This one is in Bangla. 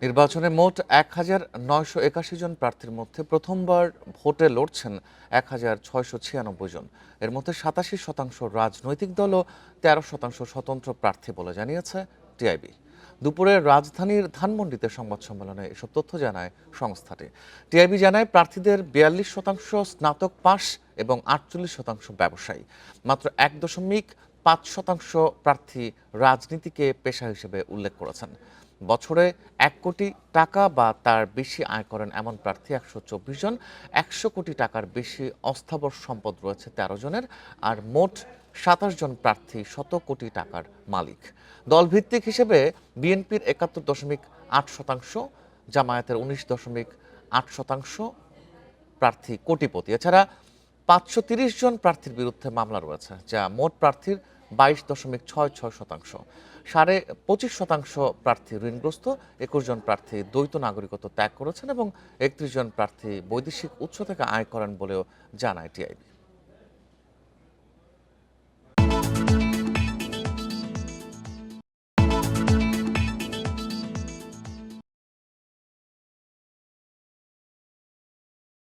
নির্বাচনে মোট ১,৯৮১ জন প্রার্থীর মধ্যে প্রথমবার ভোটে লড়ছেন ১,৬৯৬ জন। এর মধ্যে ৮৭% রাজনৈতিক দল ও ১৩% স্বতন্ত্র প্রার্থী বলে জানিয়েছে টিআইবি। দুপুরে রাজধানীর ধানমন্ডিতে সংবাদ সম্মেলনে এসব তথ্য জানায় সংস্থাটি। টিআইবি জানায় প্রার্থীদের ৪২% স্নাতক পাস এবং ৪৮% ব্যবসায়ী। মাত্র ১.৫% প্রার্থী রাজনীতিকে পেশা হিসেবে উল্লেখ করেছেন। বছরে ১ কোটি টাকা বা তার বেশি আয় করেন এমন প্রার্থী ১২৪ জন। ১০০ কোটি টাকার বেশি অস্থাবর সম্পদ রয়েছে ১৩ জনের। আর মোট ২৭ জন প্রার্থী শত কোটি টাকার মালিক। দলভিত্তিক হিসেবে বিএনপির ৭১.৮%, জামায়াতের ১৯.৮% প্রার্থী কোটিপতি। এছাড়া ৫৩০ জন প্রার্থীর বিরুদ্ধে মামলা রয়েছে, যা মোট প্রার্থীর ২২.৬৬%। ২৫% প্রার্থী ঋণগ্রস্ত, ২১ জন প্রার্থী দ্বৈত নাগরিকত্ব ত্যাগ করেছেন এবং ৩১ জন প্রার্থী বৈদেশিক উৎস থেকে আয় করেন বলেও জানায় টিআইবি।